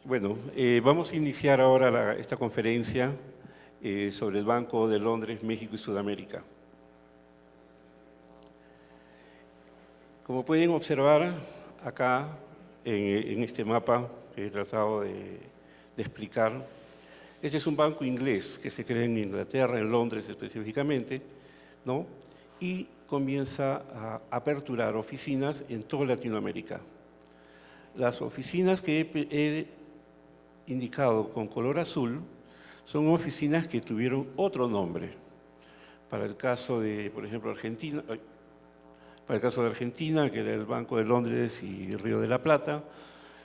Bueno, vamos a iniciar ahora esta conferencia sobre el Banco de Londres, México y Sudamérica. Como pueden observar acá en este mapa que he tratado de explicar, este es un banco inglés que se crea en Inglaterra, en Londres específicamente, ¿no? Y comienza a aperturar oficinas en toda Latinoamérica. Las oficinas que he indicado con color azul son oficinas que tuvieron otro nombre. Para el caso de, por ejemplo, Argentina, para el caso de Argentina, que era el Banco de Londres y Río de la Plata,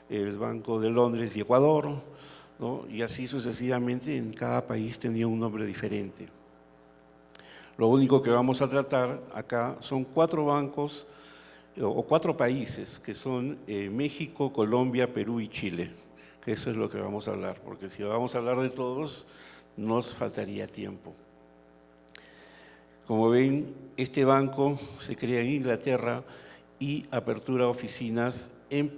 el Banco de Londres y Ecuador, ¿no? Y así sucesivamente, en cada país tenía un nombre diferente. Lo único que vamos a tratar acá son 4 bancos o 4 países, que son México, Colombia, Perú y Chile. Eso es lo que vamos a hablar, porque si vamos a hablar de todos, nos faltaría tiempo. Como ven, este banco se crea en Inglaterra y apertura oficinas en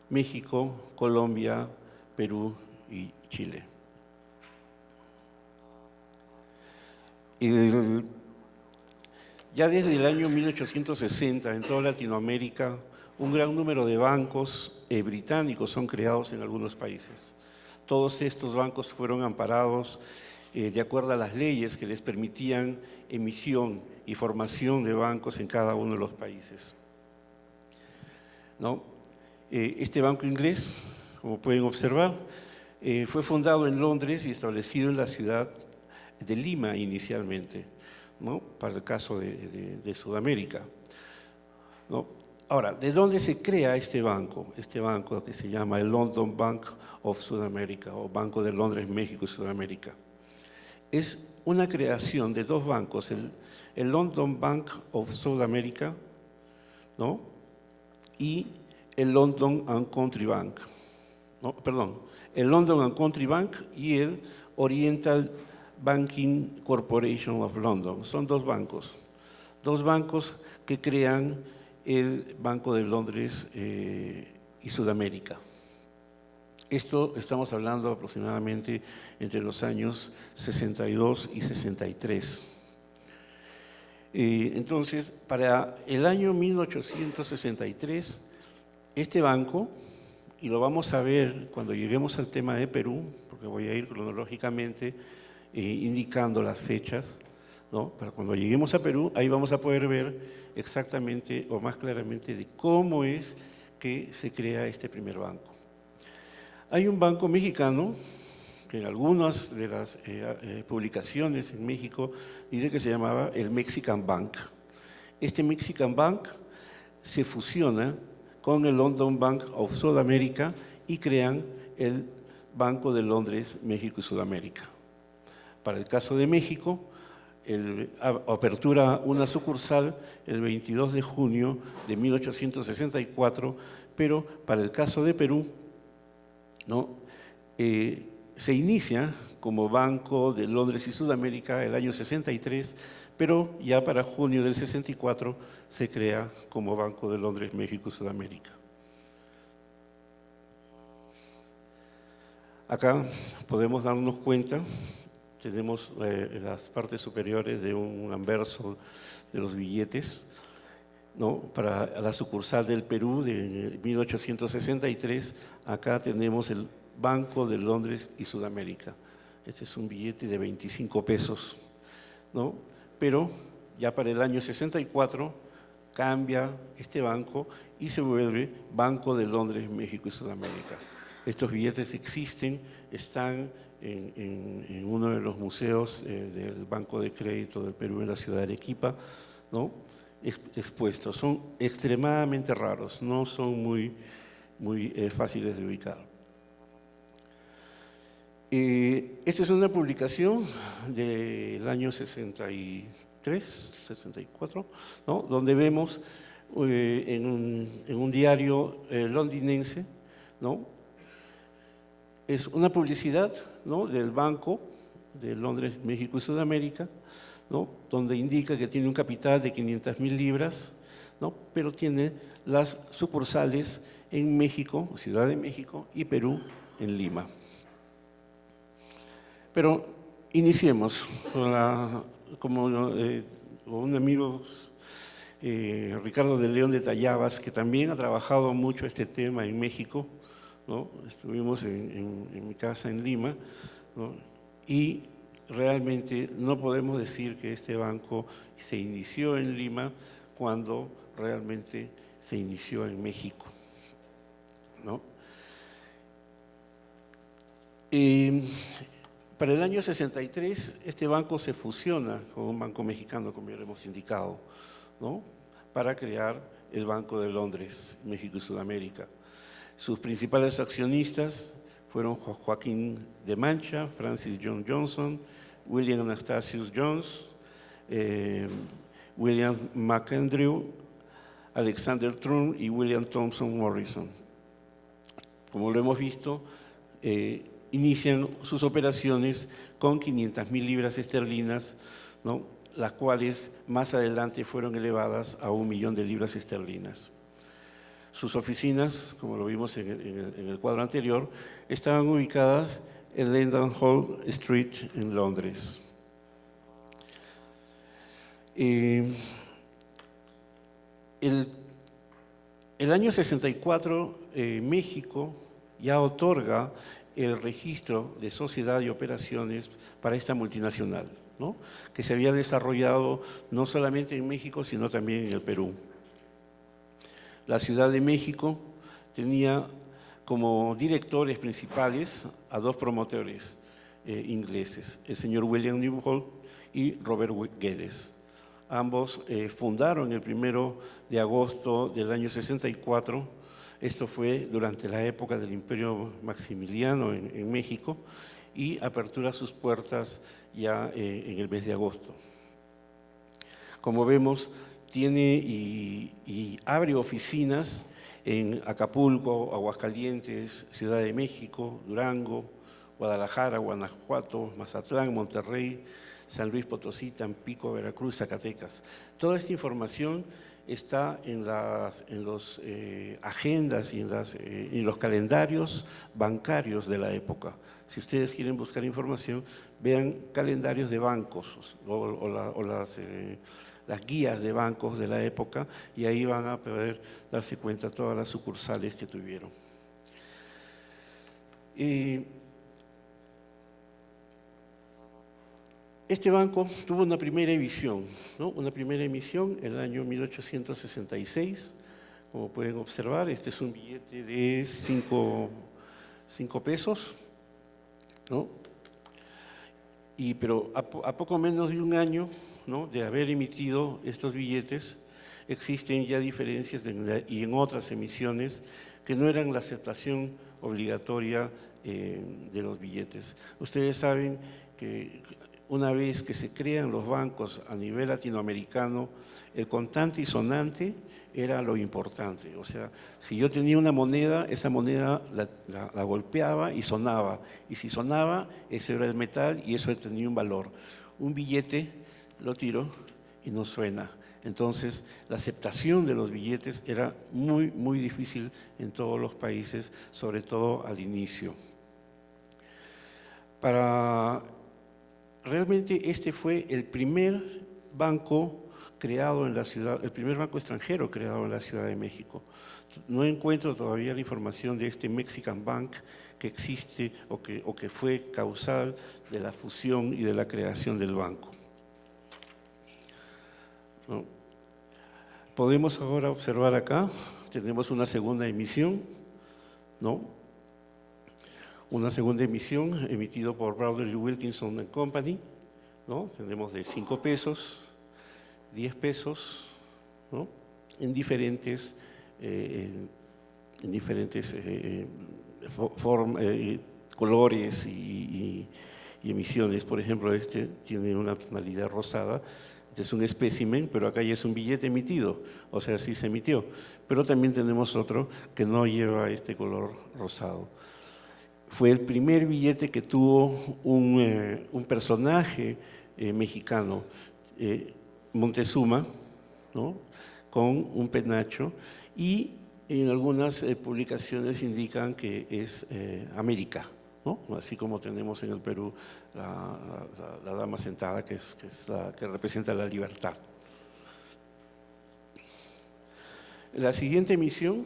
México, Colombia, Perú y Chile. Ya desde el año 1860, en toda Latinoamérica, un gran número de bancos británicos son creados en algunos países. Todos estos bancos fueron amparados de acuerdo a las leyes que les permitían emisión y formación de bancos en cada uno de los países, ¿no? Este banco inglés, como pueden observar, fue fundado en Londres y establecido en la ciudad de Lima inicialmente, ¿no? Para el caso de Sudamérica, ¿no? Ahora, ¿de dónde se crea este banco? Este banco que se llama el London Bank of Sudamérica o Banco de Londres, México y Sudamérica. Es una creación de 2 bancos, el London Bank of Sudamérica, ¿no? Y el London and Country Bank, ¿no? Perdón, el London and Country Bank y el Oriental Banking Corporation of London. Son 2 bancos que crean el Banco de Londres y Sudamérica. Esto estamos hablando aproximadamente entre los años 62 y 63. Entonces, para el año 1863, este banco, y lo vamos a ver cuando lleguemos al tema de Perú, porque voy a ir cronológicamente indicando las fechas, ¿no? Para cuando lleguemos a Perú, ahí vamos a poder ver exactamente o más claramente de cómo es que se crea este primer banco. Hay un banco mexicano que en algunas de las publicaciones en México dice que se llamaba el Mexican Bank. Este Mexican Bank se fusiona con el London Bank of Sudamérica y crean el Banco de Londres, México y Sudamérica. Para el caso de México, apertura una sucursal el 22 de junio de 1864, pero para el caso de Perú, ¿no? Se inicia como Banco de Londres y Sudamérica el año 63, pero ya para junio del 64 se crea como Banco de Londres, México y Sudamérica. Acá podemos darnos cuenta, tenemos las partes superiores de un anverso de los billetes, ¿no? Para la sucursal del Perú de 1863, acá tenemos el Banco de Londres y Sudamérica. Este es un billete de 25 pesos, ¿no? Pero ya para el año 64 cambia este banco y se vuelve Banco de Londres, México y Sudamérica. Estos billetes existen, están en uno de los museos del Banco de Crédito del Perú en la ciudad de Arequipa, ¿no? Expuestos. Son extremadamente raros, no son muy fáciles de ubicar. Esta es una publicación del año 63, 64, ¿no? Donde vemos en un diario londinense, ¿no? Es una publicidad, ¿no? Del Banco de Londres, México y Sudamérica, ¿no? Donde indica que tiene un capital de 500.000 libras, ¿no? Pero tiene las sucursales en México, Ciudad de México y Perú, en Lima. Pero iniciemos como un amigo, Ricardo de León de Tallabas, que también ha trabajado mucho este tema en México, ¿no? Estuvimos en mi casa en Lima, ¿no? Y realmente no podemos decir que este banco se inició en Lima cuando realmente se inició en México, ¿no? Para el año 63, este banco se fusiona con un banco mexicano, como ya lo hemos indicado, ¿no? Para crear el Banco de Londres, México y Sudamérica. Sus principales accionistas fueron Joaquín de Mancha, Francis John Johnson, William Anastasius Jones, William McAndrew, Alexander Trun y William Thompson Morrison. Como lo hemos visto, inician sus operaciones con 500.000 libras esterlinas, ¿no? Las cuales más adelante fueron elevadas a 1 millón de libras esterlinas. Sus oficinas, como lo vimos en el cuadro anterior, estaban ubicadas en Leadenhall Street en Londres. El año 64, México ya otorga el registro de sociedad y operaciones para esta multinacional, ¿no? Que se había desarrollado no solamente en México, sino también en el Perú. La Ciudad de México tenía como directores principales a 2 promotores ingleses, el señor William Newhall y Robert Guedes. Ambos fundaron el 1 de agosto del año 64. Esto fue durante la época del Imperio Maximiliano en México y apertura sus puertas ya en el mes de agosto. Como vemos, tiene y abre oficinas en Acapulco, Aguascalientes, Ciudad de México, Durango, Guadalajara, Guanajuato, Mazatlán, Monterrey, San Luis Potosí, Tampico, Veracruz, Zacatecas. Toda esta información está en las agendas y en los calendarios bancarios de la época. Si ustedes quieren buscar información, vean calendarios de bancos o las guías de bancos de la época y ahí van a poder darse cuenta de todas las sucursales que tuvieron. Este banco tuvo una primera emisión, ¿no? Una primera emisión en el año 1866. Como pueden observar, este es un billete de 5 pesos, ¿no? Pero a poco menos de un año, ¿no?, de haber emitido estos billetes, existen ya diferencias y en otras emisiones que no eran la aceptación obligatoria de los billetes. Ustedes saben que una vez que se crean los bancos a nivel latinoamericano, el contante y sonante era lo importante. O sea, si yo tenía una moneda, esa moneda la golpeaba y sonaba. Y si sonaba, eso era el metal y eso tenía un valor. Un billete lo tiro y no suena. Entonces, la aceptación de los billetes era muy, muy difícil en todos los países, sobre todo al inicio. Realmente este fue el primer banco creado en la ciudad, el primer banco extranjero creado en la Ciudad de México. No encuentro todavía la información de este Mexican Bank que existe o que fue causal de la fusión y de la creación del banco. ¿No? Podemos ahora observar acá, tenemos una segunda emisión, ¿no? Una segunda emisión emitido por Browder Wilkinson Company, ¿no? Tenemos de 5 pesos, 10 pesos, ¿no? En diferentes colores y emisiones. Por ejemplo, este tiene una tonalidad rosada. Este es un espécimen, pero acá ya es un billete emitido, o sea, sí se emitió. Pero también tenemos otro que no lleva este color rosado. Fue el primer billete que tuvo un personaje mexicano, Montezuma, ¿no?, con un penacho, y Y en algunas publicaciones indican que es América, ¿no? Así como tenemos en el Perú la dama sentada, que es la que representa la libertad. La siguiente emisión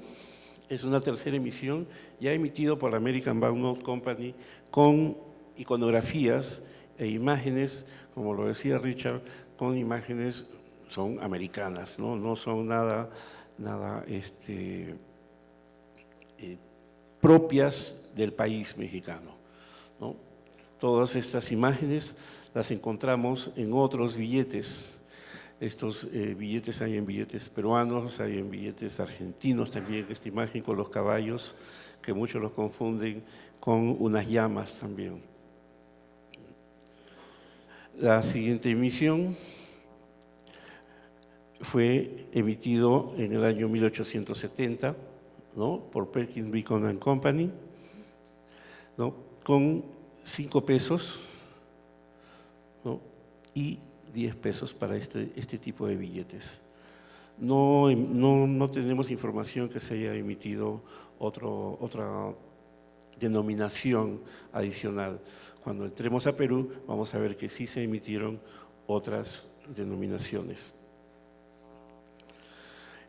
es una tercera emisión, ya emitido por la American Banknote Company, con iconografías e imágenes, como lo decía Richard, con imágenes son americanas, no son nada propias del país mexicano, ¿no? Todas estas imágenes las encontramos en otros billetes. Estos billetes hay en billetes peruanos, hay en billetes argentinos también, esta imagen con los caballos, que muchos los confunden con unas llamas también. La siguiente emisión fue emitido en el año 1870, ¿no? Por Perkins Beacon and Company, ¿no? Con 5 pesos, ¿no? Y 10 pesos para este tipo de billetes. No tenemos información que se haya emitido otra denominación adicional. Cuando entremos a Perú vamos a ver que sí se emitieron otras denominaciones.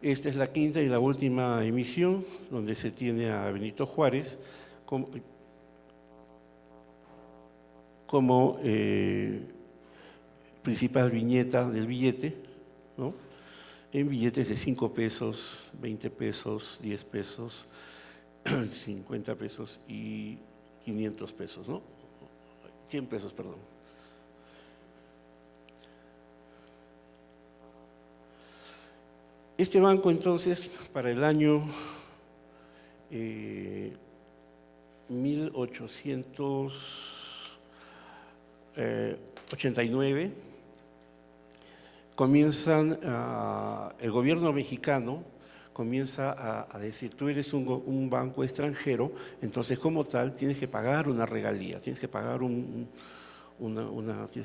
Esta es la quinta y la última emisión, donde se tiene a Benito Juárez como principal viñeta del billete, ¿no? En billetes de 5 pesos, 20 pesos, 10 pesos, 50 pesos y 500 pesos, ¿no? 100 pesos, perdón. Este banco, entonces, para el año 1889, el gobierno mexicano comienza a decir, tú eres un banco extranjero, entonces como tal tienes que pagar una regalía, tienes que pagar tienes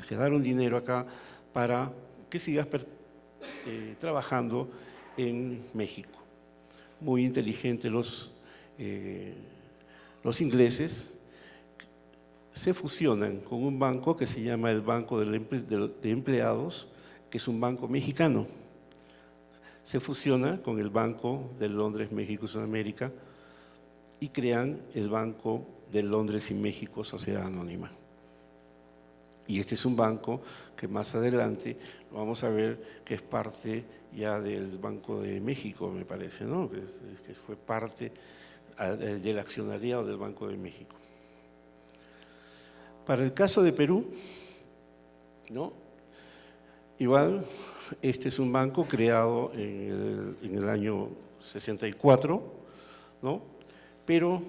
que dar un dinero acá para que sigas trabajando en México. Muy inteligentes los ingleses se fusionan con un banco que se llama el Banco de Empleados, que es un banco mexicano. Se fusiona con el Banco de Londres, México y Sudamérica y crean el Banco de Londres y México, Sociedad Anónima. Y este es un banco que más adelante vamos a ver que es parte ya del Banco de México, me parece, ¿no? Que fue parte del accionariado del Banco de México. Para el caso de Perú, ¿no? Igual, este es un banco creado en el año 64, ¿no? Pero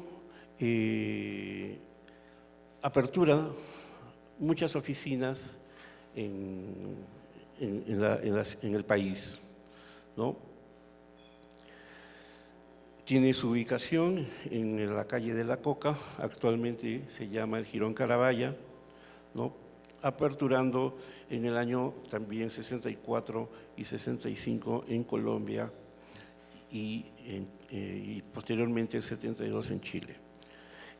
apertura muchas oficinas en el país, ¿no? Tiene su ubicación en la calle de la Coca, actualmente se llama el Jirón Carabaya, ¿no? Aperturando en el año también 64 y 65 en Colombia y posteriormente el 72 en Chile.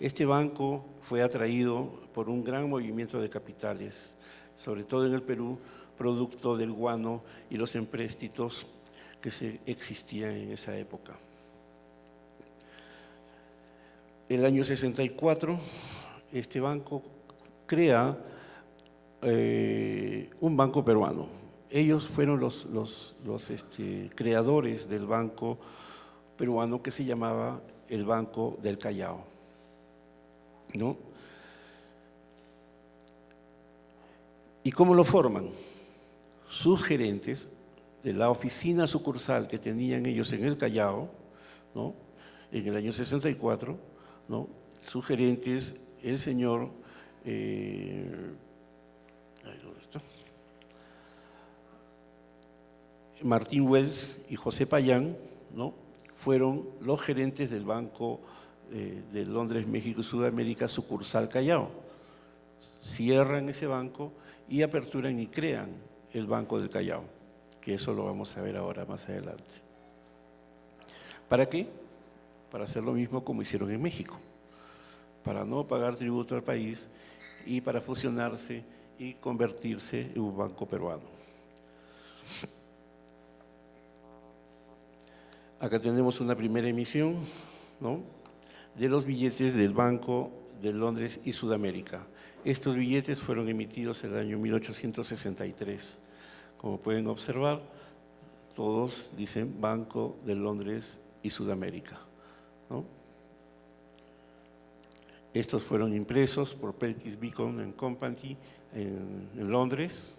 Este banco fue atraído por un gran movimiento de capitales, sobre todo en el Perú, producto del guano y los empréstitos que existían en esa época. El año 64, este banco crea un banco peruano. Ellos fueron los creadores del banco peruano que se llamaba el Banco del Callao, ¿no? ¿Y cómo lo forman? Sus gerentes de la oficina sucursal que tenían ellos en el Callao, ¿no? En el año 64, ¿no? Sus gerentes, el señor Martín Wells y José Payán, ¿no? Fueron los gerentes del Banco de Londres, México y Sudamérica, sucursal Callao. Cierran ese banco y aperturan y crean el Banco del Callao, que eso lo vamos a ver ahora más adelante. ¿Para qué? para hacer lo mismo como hicieron en México, para no pagar tributo al país y para fusionarse y convertirse en un banco peruano. Acá tenemos una primera emisión, ¿no?, de los billetes del Banco de Londres y Sudamérica. Estos billetes fueron emitidos en el año 1863. Como pueden observar, todos dicen Banco de Londres y Sudamérica, ¿no? Estos fueron impresos por Perkins Beacon Company en Londres.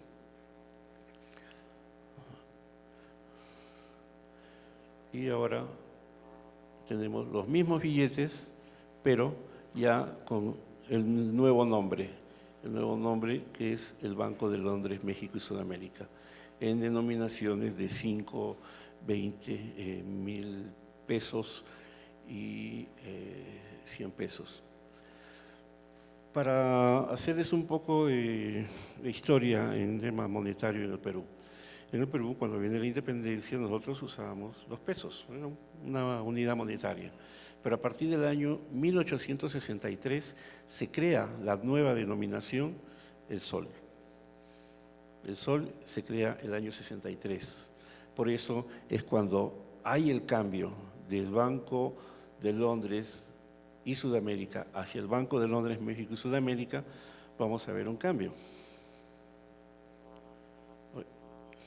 Y ahora tenemos los mismos billetes, pero ya con el nuevo nombre que es el Banco de Londres, México y Sudamérica, en denominaciones de 5, 20, 1,000 pesos y 100 pesos. Para hacerles un poco de historia en tema monetario en el Perú. En el Perú, cuando viene la independencia, nosotros usábamos los pesos, era una unidad monetaria. Pero a partir del año 1863 se crea la nueva denominación, el sol. El sol se crea el año 63. Por eso es cuando hay el cambio del Banco de Londres y Sudamérica hacia el Banco de Londres, México y Sudamérica, vamos a ver un cambio.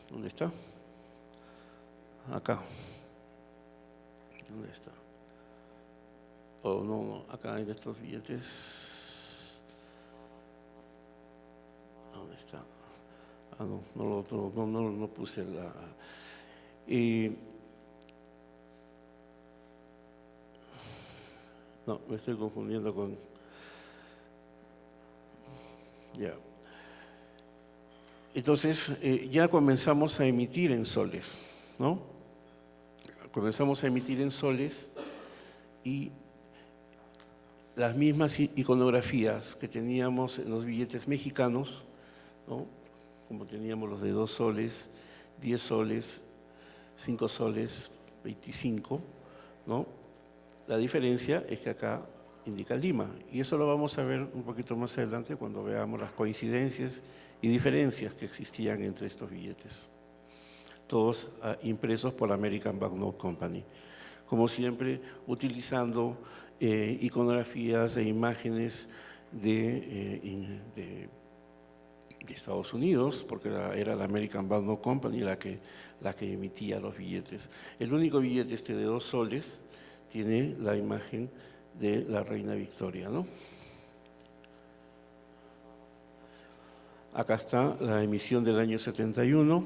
¿Dónde está? Acá. ¿Dónde está? Oh, no, acá en estos billetes. ¿Dónde está? Ah, no puse la… no, me estoy confundiendo con… Ya. Entonces, ya comenzamos a emitir en soles, ¿no? Comenzamos a emitir en soles y las mismas iconografías que teníamos en los billetes mexicanos, ¿no?, como teníamos los de 2 soles, 10 soles, 5 soles, 25, ¿no? La diferencia es que acá indica Lima, y eso lo vamos a ver un poquito más adelante cuando veamos las coincidencias y diferencias que existían entre estos billetes, todos impresos por la American Banknote Company. Como siempre, utilizando iconografías e imágenes de Estados Unidos, porque era la American Banknote Company la que emitía los billetes. El único billete de 2 soles tiene la imagen de la reina Victoria, ¿no? Acá está la emisión del año 71.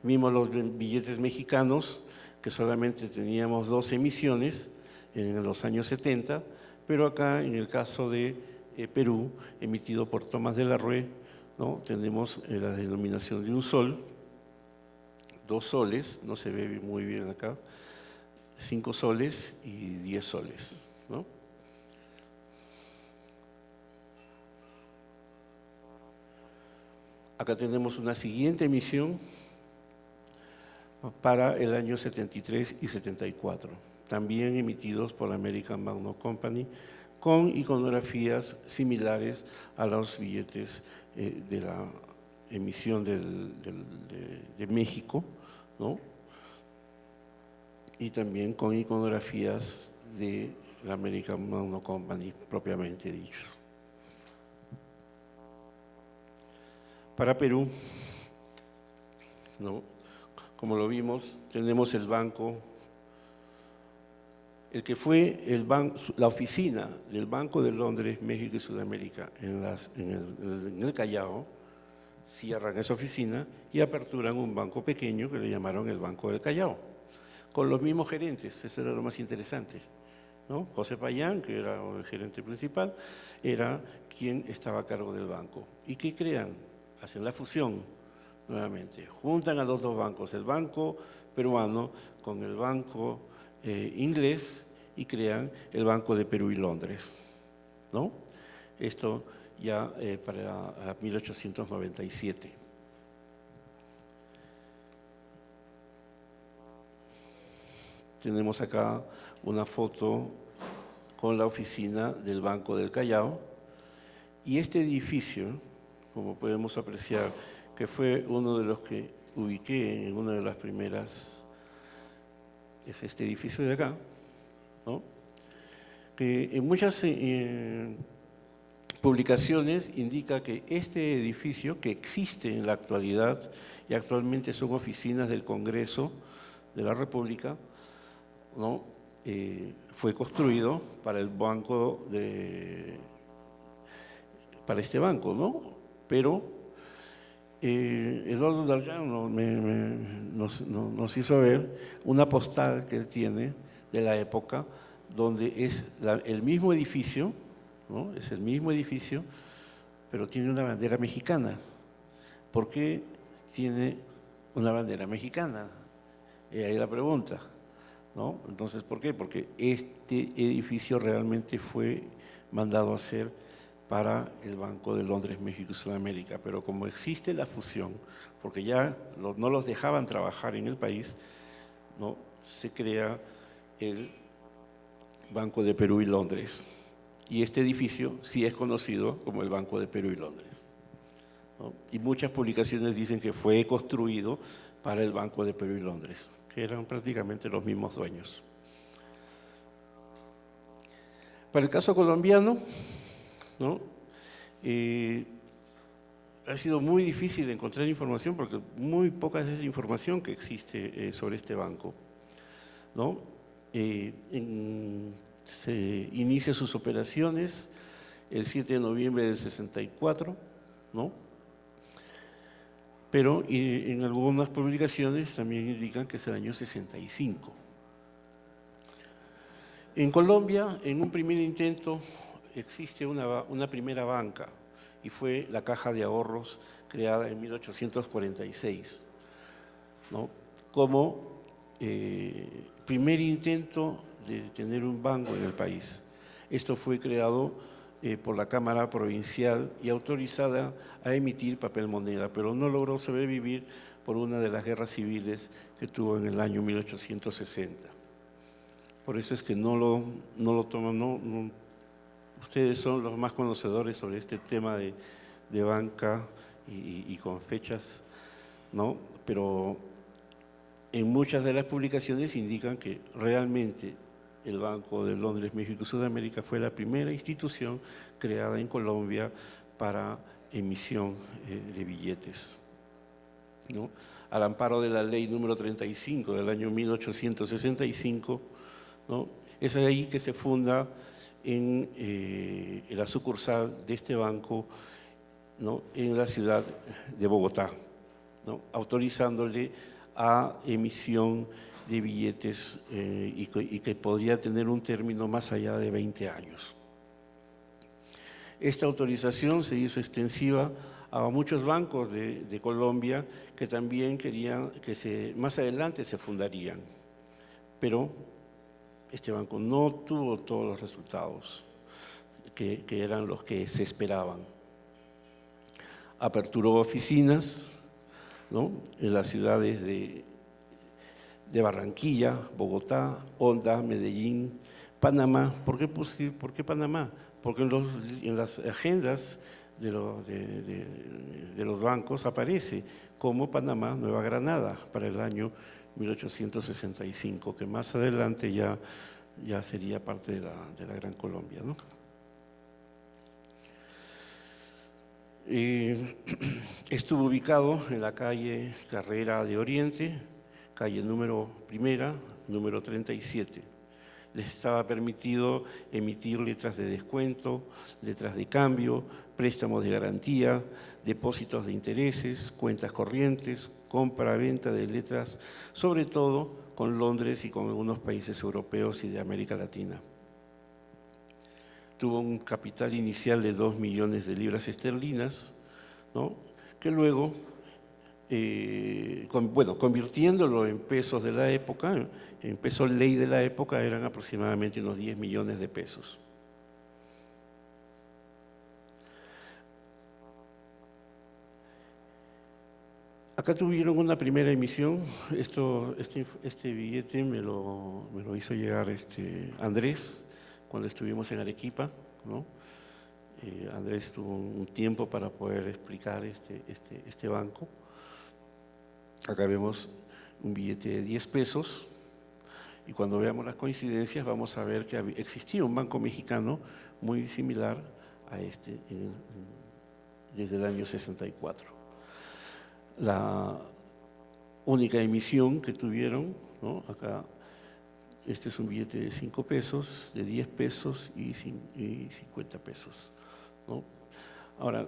Vimos los billetes mexicanos, que solamente teníamos 2 emisiones en los años 70, pero acá en el caso de Perú, emitido por Tomás de la Rue, ¿no?, tenemos la denominación de un sol, 2 soles, no se ve muy bien acá, 5 soles y 10 soles, ¿no? Acá tenemos una siguiente emisión para el año 73 y 74, también emitidos por la American Banknote Company, con iconografías similares a los billetes de la emisión de México, ¿no?, y también con iconografías de la American Banknote Company propiamente dicho. Para Perú, ¿no?, como lo vimos, tenemos el banco, el que fue la oficina del Banco de Londres, México y Sudamérica en el Callao. Cierran esa oficina y aperturan un banco pequeño que le llamaron el Banco del Callao, con los mismos gerentes. Eso era lo más interesante, ¿no? José Payán, que era el gerente principal, era quien estaba a cargo del banco. ¿Y qué crean? Hacen la fusión nuevamente, juntan a los 2 bancos, el banco peruano con el banco inglés, y crean el Banco de Perú y Londres, ¿no? Esto ya para 1897. tenemos acá una foto con la oficina del Banco del Callao, y este edificio, como podemos apreciar, que fue uno de los que ubiqué en una de las primeras, es este edificio de acá, ¿no? Que en muchas publicaciones indica que este edificio, que existe en la actualidad y actualmente son oficinas del Congreso de la República, ¿no? Fue construido para el banco para este banco, ¿no? Pero Eduardo Darllán nos hizo ver una postal que él tiene de la época, donde es el mismo edificio, ¿no? Es el mismo edificio, pero tiene una bandera mexicana. ¿Por qué tiene una bandera mexicana? Y ahí la pregunta, ¿no? Entonces, ¿por qué? Porque este edificio realmente fue mandado a hacer para el Banco de Londres, México y Sudamérica, pero como existe la fusión, porque ya no los dejaban trabajar en el país, ¿no? Se crea el Banco de Perú y Londres. Y este edificio sí es conocido como el Banco de Perú y Londres, ¿no? Y muchas publicaciones dicen que fue construido para el Banco de Perú y Londres, que eran prácticamente los mismos dueños. Para el caso colombiano, ¿no? Ha sido muy difícil encontrar información porque muy poca es la información que existe sobre este banco, ¿no? Se inicia sus operaciones el 7 de noviembre del 64, ¿no? Pero en algunas publicaciones también indican que es el año 65. En Colombia, en un primer intento, existe una primera banca, y fue la Caja de Ahorros, creada en 1846, ¿no? Como primer intento de tener un banco en el país. Esto fue creado por la Cámara Provincial y autorizada a emitir papel moneda, pero no logró sobrevivir por una de las guerras civiles que tuvo en el año 1860. Por eso es que no lo toman, ustedes son los más conocedores sobre este tema de banca y con fechas, ¿no? Pero en muchas de las publicaciones indican que realmente el Banco de Londres, México y Sudamérica fue la primera institución creada en Colombia para emisión de billetes, ¿no? Al amparo de la ley número 35 del año 1865, ¿no? Es ahí que se funda en la sucursal de este banco, ¿no? En la ciudad de Bogotá, ¿no? Autorizándole a emisión de billetes y que podría tener un término más allá de 20 años. Esta autorización se hizo extensiva a muchos bancos de Colombia que también querían que más adelante se fundarían, pero este banco no tuvo todos los resultados que eran los que se esperaban. Aperturó oficinas, ¿no? En las ciudades de Barranquilla, Bogotá, Honda, Medellín, Panamá. ¿Por qué Panamá? Porque en las agendas de los bancos aparece como Panamá, Nueva Granada, para el año 1865, que más adelante ya sería parte de la Gran Colombia, ¿no? Estuvo ubicado en la calle Carrera de Oriente, calle número 37. Les estaba permitido emitir letras de descuento, letras de cambio, préstamos de garantía, depósitos de intereses, cuentas corrientes, compra-venta de letras, sobre todo con Londres y con algunos países europeos y de América Latina. Tuvo un capital inicial de 2 millones de libras esterlinas, ¿no? Que luego, convirtiéndolo en pesos de la época, en pesos ley de la época, eran aproximadamente unos 10 millones de pesos. Acá tuvieron una primera emisión. Este billete me lo hizo llegar Andrés cuando estuvimos en Arequipa, ¿no? Andrés tuvo un tiempo para poder explicar este banco. Acá vemos un billete de 10 pesos y cuando veamos las coincidencias vamos a ver que existía un banco mexicano muy similar a desde el año 64. La única emisión que tuvieron, ¿no? Acá, este es un billete de 5 pesos, de 10 pesos y 50 pesos, ¿no? Ahora,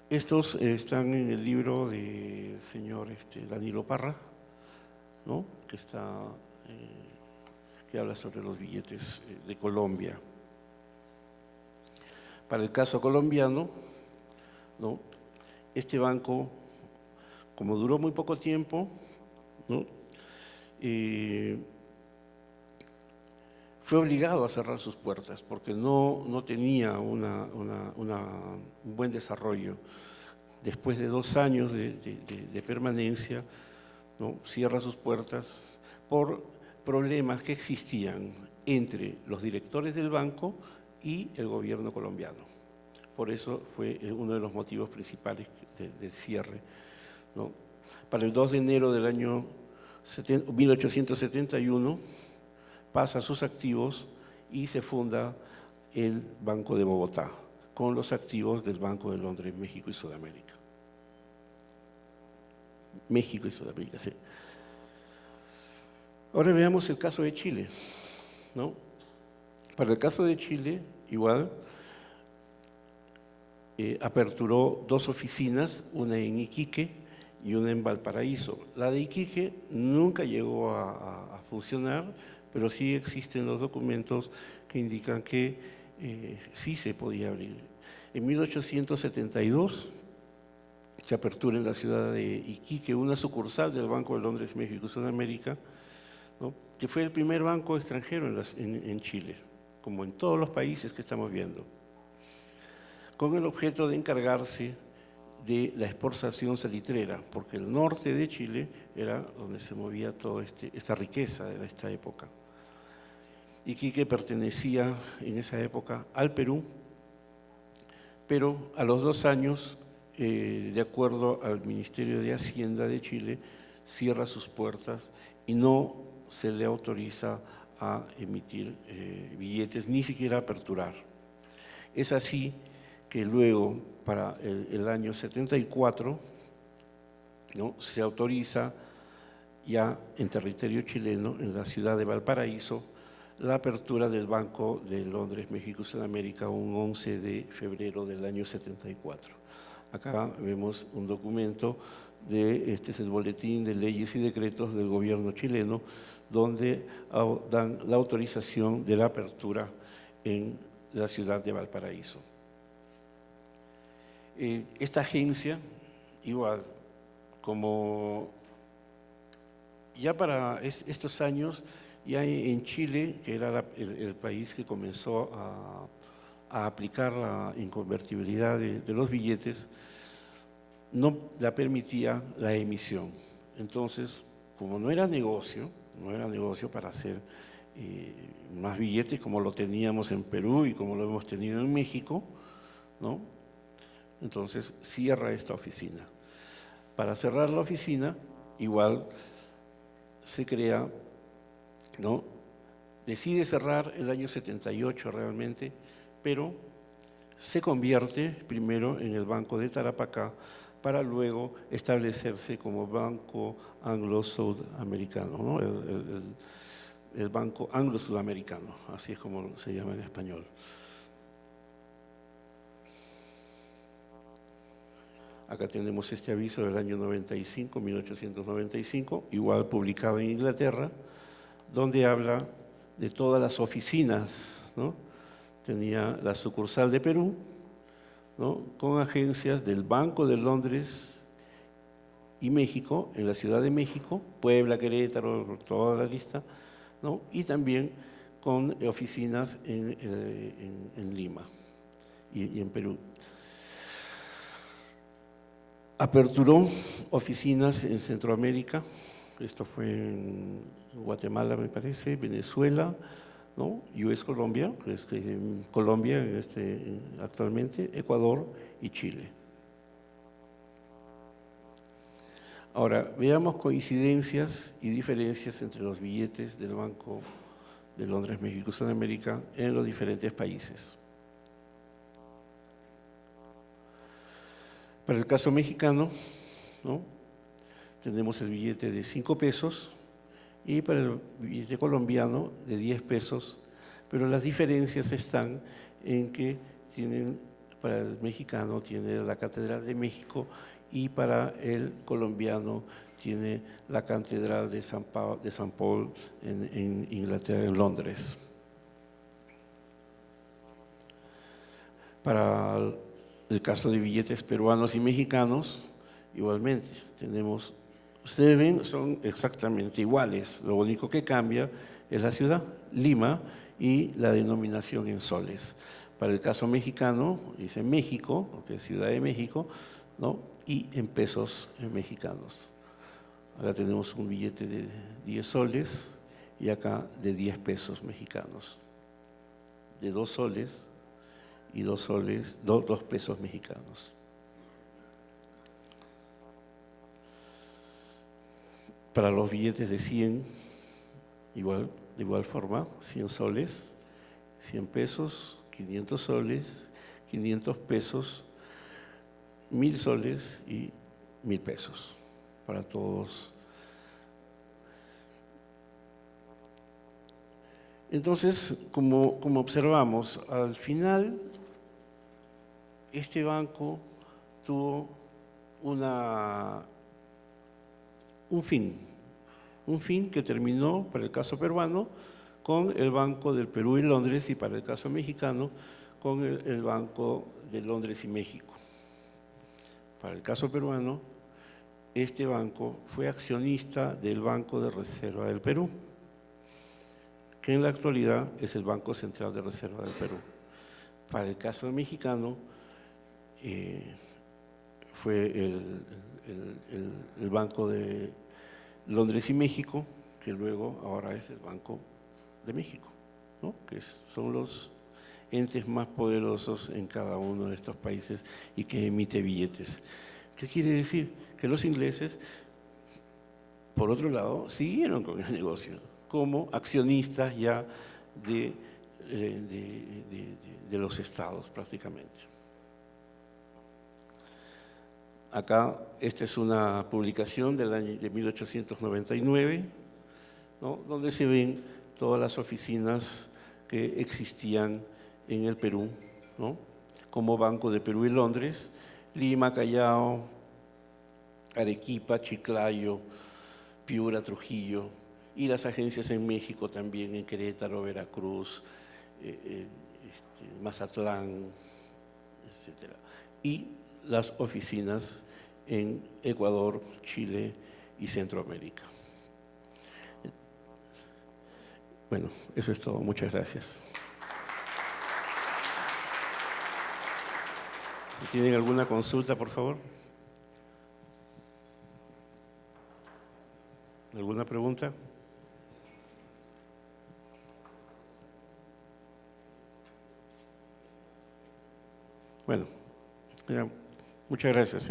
estos están en el libro del señor Danilo Parra, ¿no? Que habla sobre los billetes de Colombia. Para el caso colombiano, ¿no? Este banco, como duró muy poco tiempo, ¿no? Fue obligado a cerrar sus puertas porque no tenía un buen desarrollo. Después de 2 años de permanencia, ¿no? Cierra sus puertas por problemas que existían entre los directores del banco y el gobierno colombiano. Por eso fue uno de los motivos principales del cierre, ¿no? Para el 2 de enero del año 1871 pasa sus activos y se funda el Banco de Bogotá, con los activos del Banco de Londres, México y Sudamérica. México y Sudamérica, sí. Ahora veamos el caso de Chile, ¿no? Para el caso de Chile, igual, aperturó 2 oficinas, una en Iquique y una en Valparaíso. La de Iquique nunca llegó a funcionar, pero sí existen los documentos que indican que sí se podía abrir. En 1872 se apertura en la ciudad de Iquique una sucursal del Banco de Londres, México y Sudamérica, ¿no? Que fue el primer banco extranjero en Chile, como en todos los países que estamos viendo, con el objeto de encargarse de la exportación salitrera, porque el norte de Chile era donde se movía toda esta riqueza de esta época. Iquique pertenecía en esa época al Perú, pero a los 2 años, de acuerdo al Ministerio de Hacienda de Chile, cierra sus puertas y no se le autoriza a emitir billetes, ni siquiera aperturar. Es así que luego, para el año 74, ¿no? Se autoriza ya en territorio chileno, en la ciudad de Valparaíso, la apertura del Banco de Londres, México y Sudamérica, un 11 de febrero del año 74. Acá vemos un documento este es el Boletín de Leyes y Decretos del gobierno chileno, donde dan la autorización de la apertura en la ciudad de Valparaíso. Esta agencia, igual, como ya para estos años, ya en Chile, que era el país que comenzó a aplicar la inconvertibilidad de los billetes, no la permitía la emisión. Entonces, como no era negocio para hacer más billetes como lo teníamos en Perú y como lo hemos tenido en México, ¿no? Entonces cierra esta oficina. Para cerrar la oficina, igual se crea, ¿no? Decide cerrar el año 78 realmente, pero se convierte primero en el Banco de Tarapacá para luego establecerse como Banco Anglo-Sudamericano, ¿no? El Banco Anglo-Sudamericano, así es como se llama en español. Acá tenemos este aviso del año 95, 1895, igual publicado en Inglaterra, donde habla de todas las oficinas, ¿no? Tenía la sucursal de Perú, ¿no? Con agencias del Banco de Londres y México, en la Ciudad de México, Puebla, Querétaro, toda la lista, ¿no? Y también con oficinas en Lima y en Perú. aperturó oficinas en Centroamérica. Esto fue en Guatemala, me parece, Venezuela, ¿no? US Colombia, Colombia actualmente, Ecuador y Chile. Ahora, veamos coincidencias y diferencias entre los billetes del Banco de Londres, México, Sudamérica en los diferentes países. Para el caso mexicano, ¿no?, tenemos el billete de 5 pesos y para el billete colombiano de 10 pesos, pero las diferencias están en que para el mexicano tiene la Catedral de México y para el colombiano tiene la Catedral de San Paul en Inglaterra, en Londres. Para el caso de billetes peruanos y mexicanos, igualmente, ustedes ven, son exactamente iguales, lo único que cambia es la ciudad, Lima, y la denominación en soles. Para el caso mexicano, dice México, porque es Ciudad de México, ¿no?, y en pesos mexicanos. Acá tenemos un billete de 10 soles y acá de 10 pesos mexicanos, de 2 soles y 2 pesos mexicanos. Para los billetes de 100, de igual forma, 100 soles, 100 pesos, 500 soles, 500 pesos, 1000 soles y 1000 pesos para todos. Entonces, como observamos, al final este banco tuvo un fin que terminó para el caso peruano con el Banco del Perú y Londres y para el caso mexicano con el Banco de Londres y México. Para el caso peruano, este banco fue accionista del Banco de Reserva del Perú, que en la actualidad es el Banco Central de Reserva del Perú. Para el caso mexicano, fue el Banco de Londres y México, que luego ahora es el Banco de México, ¿no?, que son los entes más poderosos en cada uno de estos países y que emite billetes. ¿Qué quiere decir? Que los ingleses, por otro lado, siguieron con el negocio como accionistas ya de los estados prácticamente. Acá, esta es una publicación del año de 1899, ¿no?, donde se ven todas las oficinas que existían en el Perú, ¿no?, como Banco de Perú y Londres, Lima, Callao, Arequipa, Chiclayo, Piura, Trujillo, y las agencias en México también, en Querétaro, Veracruz, Mazatlán, etc. Y las oficinas en Ecuador, Chile y Centroamérica. Bueno, eso es todo. Muchas gracias. Si tienen alguna consulta, por favor. ¿Alguna pregunta? Bueno, muchas gracias.